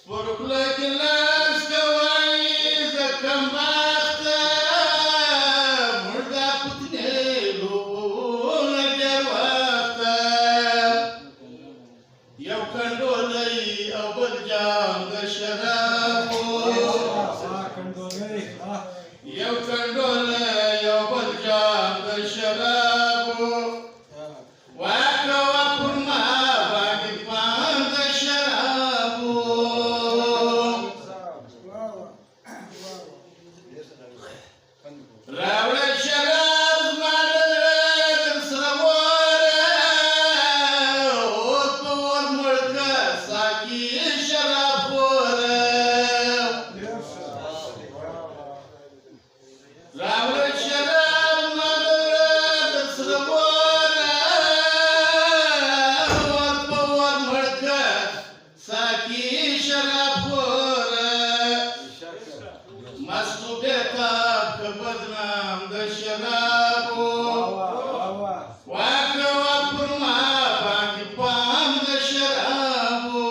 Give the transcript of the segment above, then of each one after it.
سپرخله کې لاس کوي زه کمبخته موږ دا پوتنېلو نه ډېر وخته یو کنډولی او بل جام د شرابو یو کنډولی او بل جام د شرابو واکوه پر ما باندې پام د شرابو راوړه شراب زما د زړه درسره وره اور په اور مړ کړه ساقي شراب خوره راوړه شراب زما د زړه درسره وره اور په اور مړ کړه ساقي شراب خوره مستو بېتاب که بدنام د شرابو واکوه پر ما باندې پام د شرابو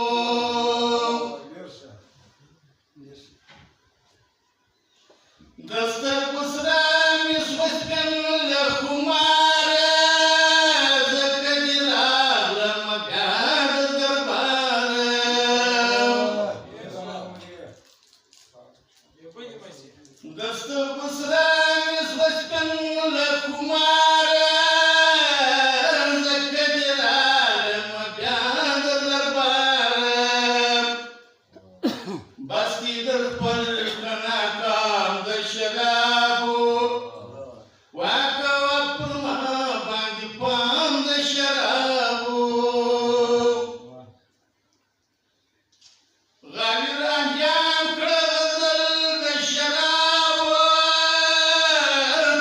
د سترګو سره مې شوه سپین له خماره ځکه دې راغلمه بیا د درباره د سترګو سره مې شوه سپین له خماره ځکه دې راغلمه بیا د درباره بس دې در خپل کړه ناکام د شرابو واکوه پر ما باندې پام د شرابو غالي رانجام کړه غزل د شرابو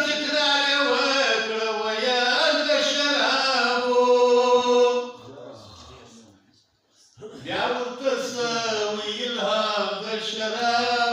تکرار یې وکړه ویل د شرابو بیا ورته څه ویل هم د شرابو